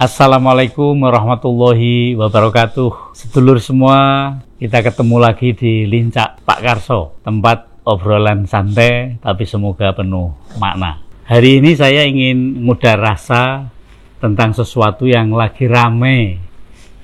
Assalamualaikum warahmatullahi wabarakatuh. Sedulur semua, kita ketemu lagi di Lincak Pak Karso, tempat obrolan santai tapi semoga penuh makna. Hari ini saya ingin ngudar rasa tentang sesuatu yang lagi rame,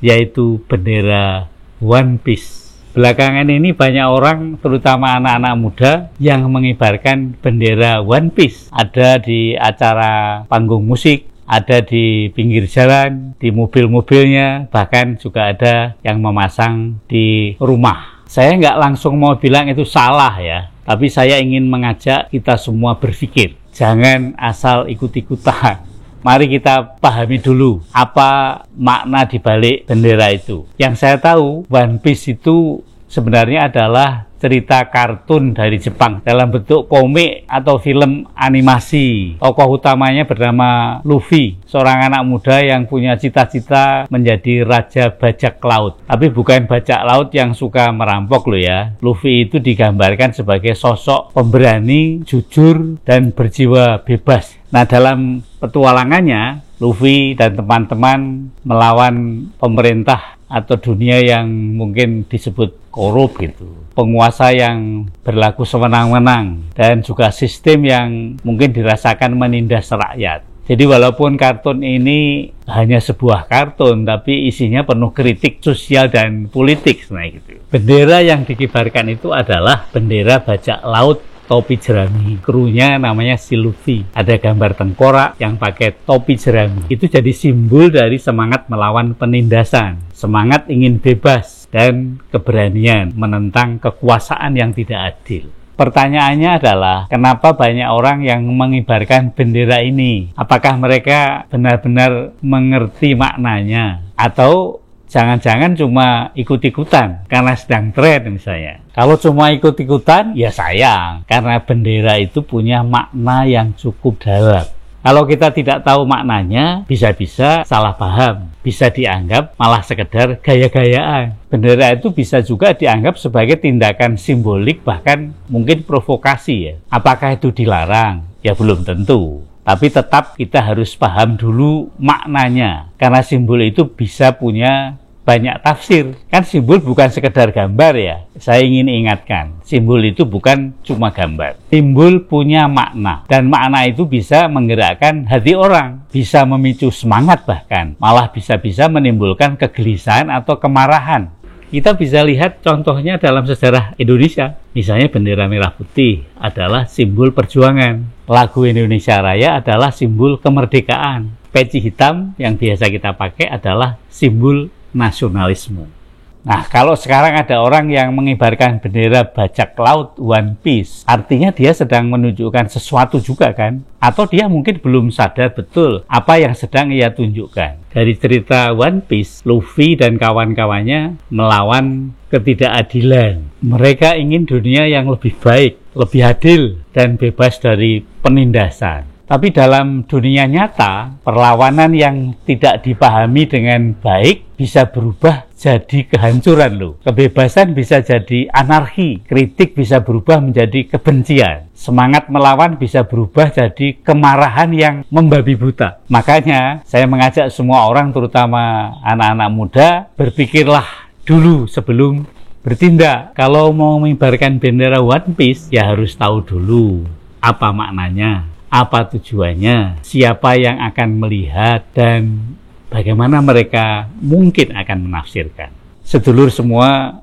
yaitu bendera One Piece. Belakangan ini banyak orang, terutama anak-anak muda, yang mengibarkan bendera One Piece. Ada di acara panggung musik, ada di pinggir jalan, di mobil-mobilnya, bahkan juga ada yang memasang di rumah. Saya nggak langsung mau bilang itu salah ya, tapi saya ingin mengajak kita semua berpikir. Jangan asal ikut-ikutan. Mari kita pahami dulu apa makna dibalik bendera itu. Yang saya tahu, One Piece itu sebenarnya adalah cerita kartun dari Jepang dalam bentuk komik atau film animasi. Tokoh utamanya bernama Luffy, seorang anak muda yang punya cita-cita menjadi raja bajak laut. Tapi bukan bajak laut yang suka merampok loh ya. Luffy itu digambarkan sebagai sosok pemberani, jujur, dan berjiwa bebas. Nah, dalam petualangannya, Luffy dan teman-teman melawan pemerintah atau dunia yang mungkin disebut korup gitu, penguasa yang berlaku sewenang-wenang, dan juga sistem yang mungkin dirasakan menindas rakyat. Jadi walaupun kartun ini hanya sebuah kartun, tapi isinya penuh kritik sosial dan politik. Nah, gitu. Bendera yang dikibarkan itu adalah bendera bajak laut topi jerami. Krunya namanya si Luffy. Ada gambar tengkorak yang pakai topi jerami. Itu jadi simbol dari semangat melawan penindasan, semangat ingin bebas, dan keberanian menentang kekuasaan yang tidak adil. Pertanyaannya adalah, kenapa banyak orang yang mengibarkan bendera ini? Apakah mereka benar-benar mengerti maknanya? Atau jangan-jangan cuma ikut-ikutan karena sedang tren misalnya. Kalau cuma ikut-ikutan, ya sayang, karena bendera itu punya makna yang cukup dalam. Kalau kita tidak tahu maknanya, bisa-bisa salah paham, bisa dianggap malah sekedar gaya-gayaan. Bendera itu bisa juga dianggap sebagai tindakan simbolik, bahkan mungkin provokasi ya. Apakah itu dilarang? Ya belum tentu. Tapi tetap kita harus paham dulu maknanya, karena simbol itu bisa punya banyak tafsir. Kan simbol bukan sekedar gambar ya. Saya ingin ingatkan, simbol itu bukan cuma gambar. Simbol punya makna, dan makna itu bisa menggerakkan hati orang, bisa memicu semangat, bahkan malah bisa-bisa menimbulkan kegelisahan atau kemarahan. Kita bisa lihat contohnya dalam sejarah Indonesia. Misalnya bendera merah putih adalah simbol perjuangan. Lagu Indonesia Raya adalah simbol kemerdekaan. Peci hitam yang biasa kita pakai adalah simbol nasionalisme. Nah, kalau sekarang ada orang yang mengibarkan bendera bajak laut One Piece, artinya dia sedang menunjukkan sesuatu juga kan? Atau dia mungkin belum sadar betul apa yang sedang ia tunjukkan. Dari cerita One Piece, Luffy dan kawan-kawannya melawan ketidakadilan. Mereka ingin dunia yang lebih baik, lebih adil, dan bebas dari penindasan. Tapi dalam dunia nyata, perlawanan yang tidak dipahami dengan baik bisa berubah jadi kehancuran loh. Kebebasan bisa jadi anarki, kritik bisa berubah menjadi kebencian. Semangat melawan bisa berubah jadi kemarahan yang membabi buta. Makanya saya mengajak semua orang, terutama anak-anak muda, berpikirlah dulu sebelum bertindak. Kalau mau mengibarkan bendera One Piece, ya harus tahu dulu apa maknanya, apa tujuannya, siapa yang akan melihat, dan bagaimana mereka mungkin akan menafsirkan. Sedulur semua,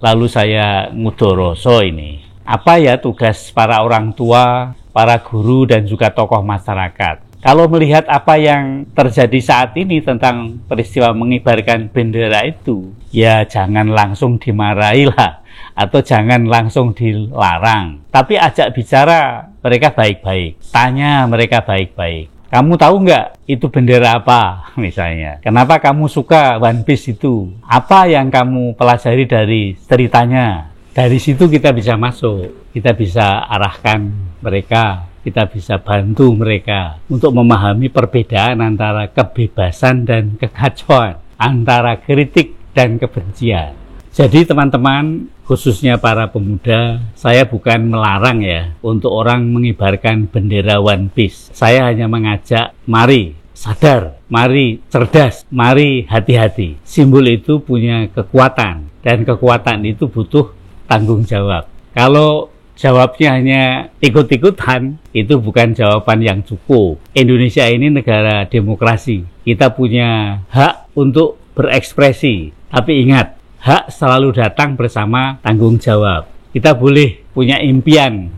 lalu saya ngudoroso ini. Apa ya tugas para orang tua, para guru, dan juga tokoh masyarakat? Kalau melihat apa yang terjadi saat ini tentang peristiwa mengibarkan bendera itu, ya jangan langsung dimarahi lah, atau jangan langsung dilarang. Tapi ajak bicara mereka baik-baik, tanya mereka baik-baik. Kamu tahu nggak itu bendera apa misalnya? Kenapa kamu suka One Piece itu? Apa yang kamu pelajari dari ceritanya? Dari situ kita bisa masuk, kita bisa arahkan mereka, kita bisa bantu mereka untuk memahami perbedaan antara kebebasan dan kekacauan, antara kritik dan kebencian. Jadi teman-teman, khususnya para pemuda, saya bukan melarang ya untuk orang mengibarkan bendera One Piece. Saya hanya mengajak, mari sadar, mari cerdas, mari hati-hati. Simbol itu punya kekuatan, dan kekuatan itu butuh tanggung jawab. Kalau jawabnya hanya ikut-ikutan, itu bukan jawaban yang cukup. Indonesia ini negara demokrasi. Kita punya hak untuk berekspresi. Tapi ingat, hak selalu datang bersama tanggung jawab. Kita boleh punya impian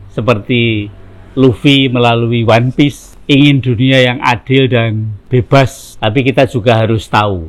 seperti Luffy melalui One Piece, ingin dunia yang adil dan bebas. Tapi kita juga harus tahu,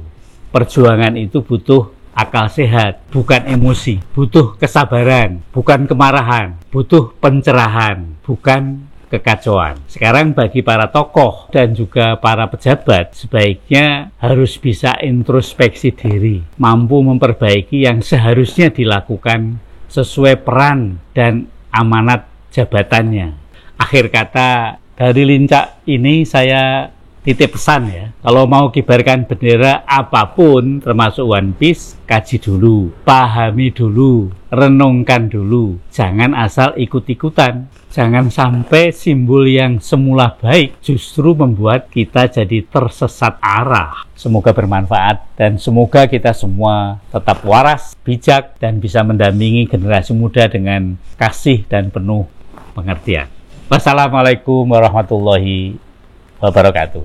perjuangan itu butuh akal sehat, bukan emosi, butuh kesabaran, bukan kemarahan, butuh pencerahan, bukan kekacauan. Sekarang bagi para tokoh dan juga para pejabat, sebaiknya harus bisa introspeksi diri, mampu memperbaiki yang seharusnya dilakukan sesuai peran dan amanat jabatannya. Akhir kata, dari Lincak ini saya titip pesan ya, kalau mau kibarkan bendera apapun termasuk One Piece, kaji dulu, pahami dulu, renungkan dulu, jangan asal ikut-ikutan. Jangan sampai simbol yang semula baik justru membuat kita jadi tersesat arah. Semoga bermanfaat dan semoga kita semua tetap waras, bijak, dan bisa mendampingi generasi muda dengan kasih dan penuh pengertian. Wassalamualaikum warahmatullahi wabarakatuh.